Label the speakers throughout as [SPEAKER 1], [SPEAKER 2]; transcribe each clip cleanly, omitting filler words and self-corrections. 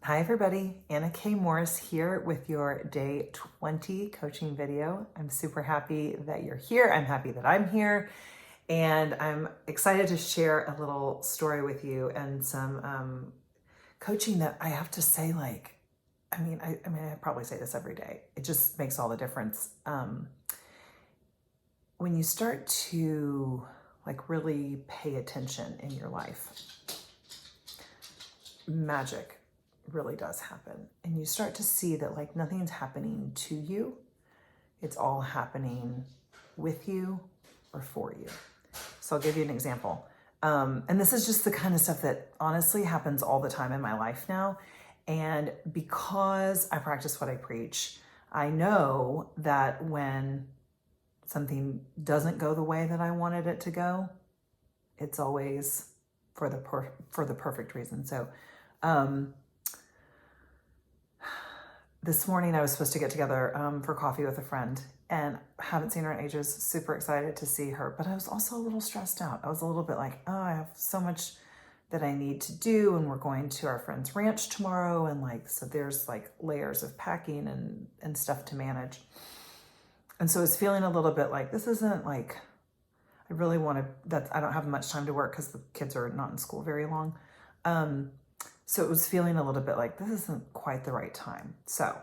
[SPEAKER 1] Hi everybody, Anna K. Morris here with your day 20 coaching video. I'm super happy that you're here. I'm happy that I'm here. And I'm excited to share a little story with you and some coaching that I have to say, I probably say this every day. It just makes all the difference. When you start to really pay attention in your life, magic really does happen. And you start to see that nothing's happening to you. It's all happening with you or for you. So I'll give you an example. And this is just the kind of stuff that honestly happens all the time in my life now. And because I practice what I preach, I know that when something doesn't go the way that I wanted it to go, it's always for the perfect reason. So this morning I was supposed to get together for coffee with a friend, and haven't seen her in ages. Super excited to see her, but I was also a little stressed out. I was a little bit like, oh, I have so much that I need to do, and we're going to our friend's ranch tomorrow, and so there's layers of packing and stuff to manage. And so I was feeling a little bit like this isn't I really want to, I don't have much time to work because the kids are not in school very long. So it was feeling a little bit like this isn't quite the right time. So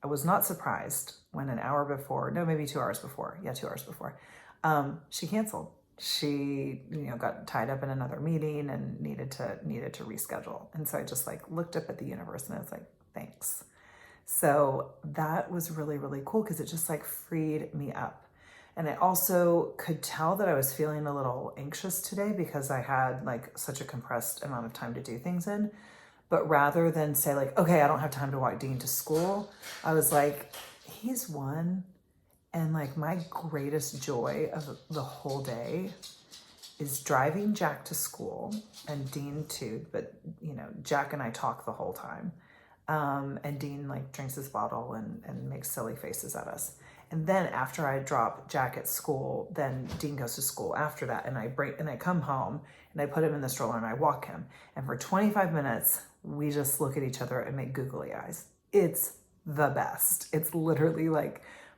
[SPEAKER 1] I was not surprised when maybe 2 hours before, 2 hours before, she canceled. She, got tied up in another meeting and needed to reschedule. And so I just looked up at the universe and I was like, thanks. So that was really, really cool because it just freed me up. And I also could tell that I was feeling a little anxious today because I had such a compressed amount of time to do things in. But rather than say okay, I don't have time to walk Dean to school, I was like, he's one. And my greatest joy of the whole day is driving Jack to school and Dean too. But, Jack and I talk the whole time. And Dean drinks his bottle and makes silly faces at us. And then after I drop Jack at school, then Dean goes to school after that. And I come home and I put him in the stroller and I walk him. And for 25 minutes, we just look at each other and make googly eyes. It's the best. It's literally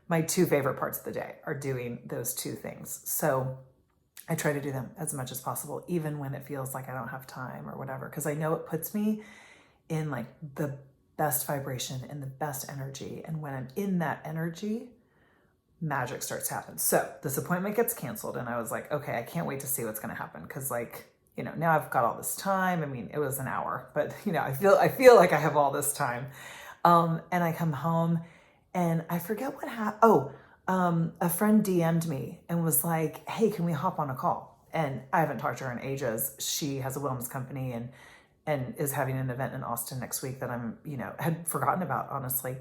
[SPEAKER 1] my two favorite parts of the day are doing those two things. So I try to do them as much as possible, even when it feels like I don't have time or whatever, because I know it puts me in the best vibration and the best energy. And when I'm in that energy, magic starts to happen. So this appointment gets canceled and I was like, okay, I can't wait to see what's going to happen. Cause now I've got all this time. I mean, it was an hour, but I feel like I have all this time. And I come home and I forget what happened. A friend DM'd me and was like, hey, can we hop on a call? And I haven't talked to her in ages. She has a wellness company and is having an event in Austin next week that I'm, had forgotten about, honestly.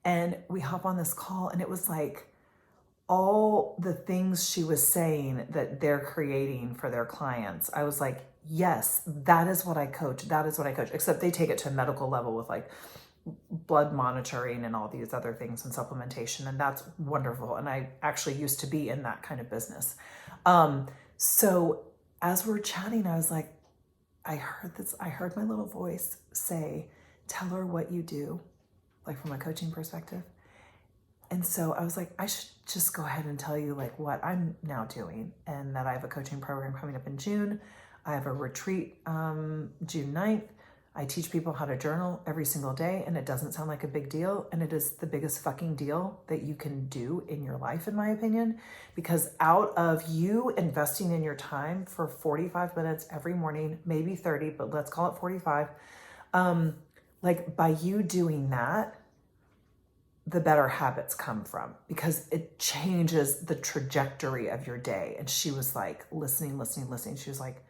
[SPEAKER 1] And we hop on this call and it was all the things she was saying that they're creating for their clients. I was like, yes, that is what I coach. That is what I coach, except they take it to a medical level with blood monitoring and all these other things and supplementation. And that's wonderful. And I actually used to be in that kind of business. So as we're chatting, I was like, I heard my little voice say, tell her what you do, from a coaching perspective. And so I was like, I should just go ahead and tell you what I'm now doing, and that I have a coaching program coming up in June. I have a retreat June 9th. I teach people how to journal every single day, and it doesn't sound like a big deal. And it is the biggest fucking deal that you can do in your life, in my opinion, because out of you investing in your time for 45 minutes every morning, maybe 30, but let's call it 45. By you doing that, the better habits come from, because it changes the trajectory of your day. And she was listening. She was like,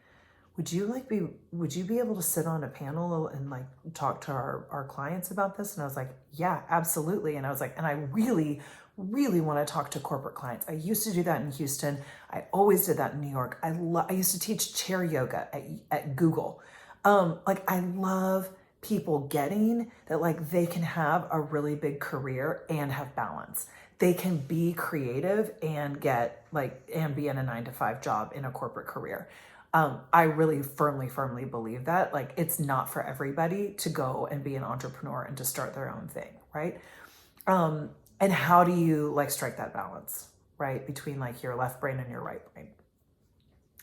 [SPEAKER 1] would you be able to sit on a panel and talk to our clients about this? And I was like, yeah, absolutely. And I was like, and I really, really want to talk to corporate clients. I used to do that in Houston. I always did that in New York. I used to teach chair yoga at Google. I love people getting that they can have a really big career and have balance. They can be creative and get and be in a 9-to-5 job in a corporate career. I really firmly believe that like it's not for everybody to go and be an entrepreneur and to start their own thing, right? And how do you like strike that balance, right? Between like your left brain and your right brain.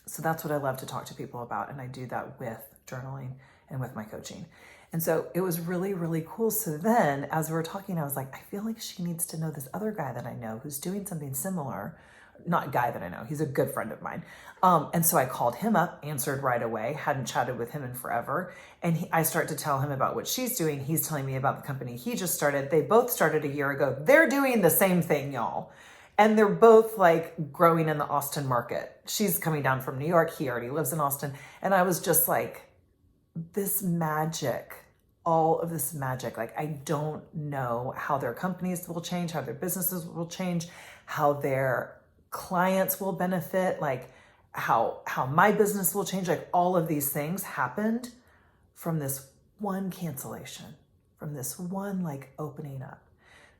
[SPEAKER 1] So that's what I love to talk to people about. And I do that with journaling and with my coaching. And so it was really cool. So then as we were talking, I was like, I feel like she needs to know this other guy that I know who's doing something similar. Not guy that I know, he's a good friend of mine. And so I called him up, answered right away, hadn't chatted with him in forever. And I start to tell him about what she's doing. He's telling me about the company he just started. They both started a year ago. They're doing the same thing, y'all. And they're both like growing in the Austin market. She's coming down from New York. He already lives in Austin. And I was just like, this magic, all of this magic. Like, I don't know how their companies will change, how their businesses will change, how their clients will benefit, like how my business will change. Like all of these things happened from this one cancellation, from this one like opening up.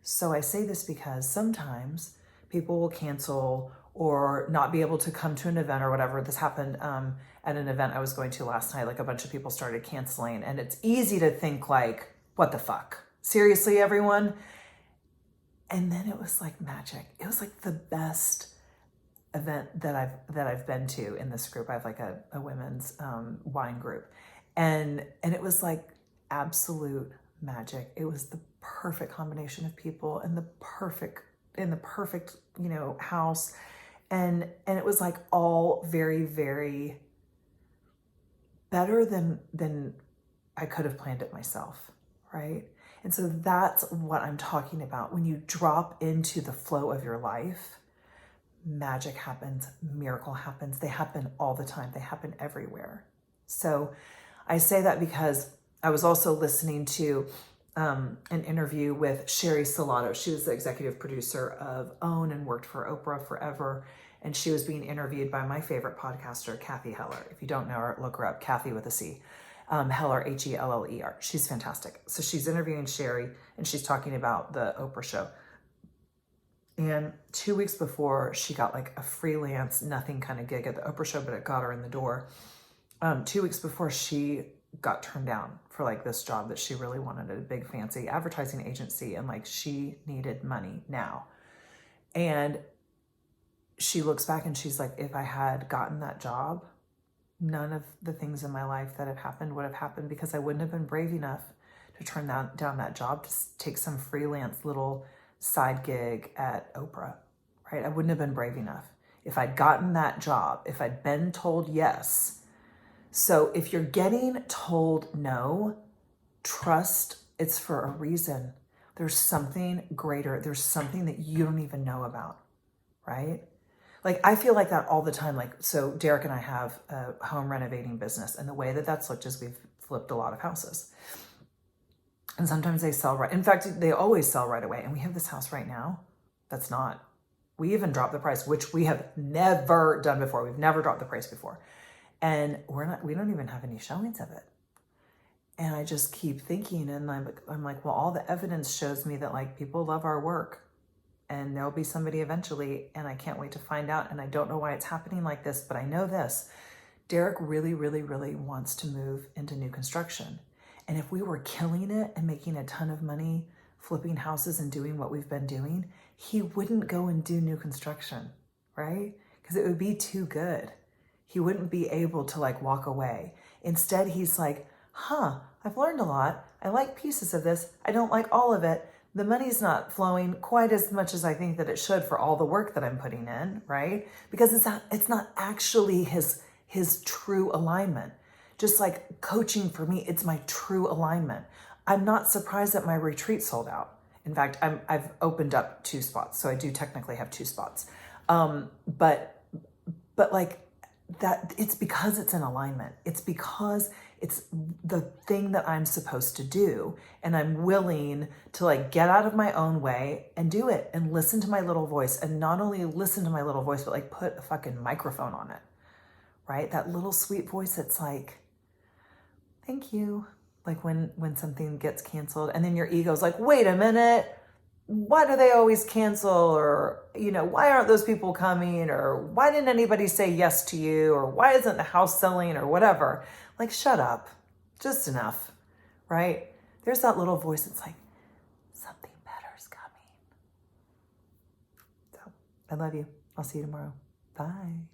[SPEAKER 1] So I say this because sometimes people will cancel or not be able to come to an event or whatever. This happened at an event I was going to last night. Like a bunch of people started canceling, and it's easy to think like, what the fuck? Seriously, everyone? And then it was like magic. It was like the best event that I've been to in this group. I have like a women's wine group, and it was like absolute magic. It was the perfect combination of people and the perfect house, and it was like all very better than I could have planned it myself, right? And so that's what I'm talking about. When you drop into the flow of your life, magic happens, miracle happens. They happen all the time. They happen everywhere. So I say that because I was also listening to an interview with Sherry Salato. She was the executive producer of OWN and worked for Oprah forever. And she was being interviewed by my favorite podcaster, Cathy Heller. If you don't know her, look her up, Cathy with a C. Heller, Heller. She's fantastic. So she's interviewing Sherry, and she's talking about the Oprah show. And 2 weeks before, she got like a freelance, nothing kind of gig at the Oprah show, but it got her in the door. 2 weeks before, she got turned down for like this job that she really wanted at a big fancy advertising agency. And like she needed money now. And she looks back and she's like, if I had gotten that job, none of the things in my life that have happened would have happened, because I wouldn't have been brave enough to turn down that job to take some freelance little side gig at Oprah, right? I wouldn't have been brave enough. If I'd gotten that job, if I'd been told yes. So if you're getting told no, trust it's for a reason. There's something greater. There's something that you don't even know about, right? Like I feel like that all the time. Like, so Derek and I have a home renovating business, and the way that that's looked is we've flipped a lot of houses. And sometimes they sell right. In fact, they always sell right away. And we have this house right now that's not. We even dropped the price, which we have never done before. We've never dropped the price before. And we don't even have any showings of it. And I just keep thinking, and I'm like, well, all the evidence shows me that like people love our work, and there'll be somebody eventually, and I can't wait to find out. And I don't know why it's happening like this, but I know this. Derek really wants to move into new construction. And if we were killing it and making a ton of money flipping houses and doing what we've been doing, he wouldn't go and do new construction, right? Because it would be too good. He wouldn't be able to like walk away. Instead, he's like, I've learned a lot. I like pieces of this. I don't like all of it. The money's not flowing quite as much as I think that it should for all the work that I'm putting in, right? Because it's not actually his true alignment. Just like coaching for me, it's my true alignment. I'm not surprised that my retreat sold out. In fact, I've opened up 2 spots, so I do technically have 2 spots. But like that, it's because it's in alignment. It's because it's the thing that I'm supposed to do, and I'm willing to like get out of my own way and do it and listen to my little voice, and not only listen to my little voice, but like put a fucking microphone on it, right? That little sweet voice that's like, thank you. Like when something gets canceled, and then your ego's like, wait a minute, why do they always cancel? Or, why aren't those people coming? Or why didn't anybody say yes to you? Or why isn't the house selling? Or whatever. Like, shut up. Just enough, right? There's that little voice that's like, something better's coming. So I love you. I'll see you tomorrow. Bye.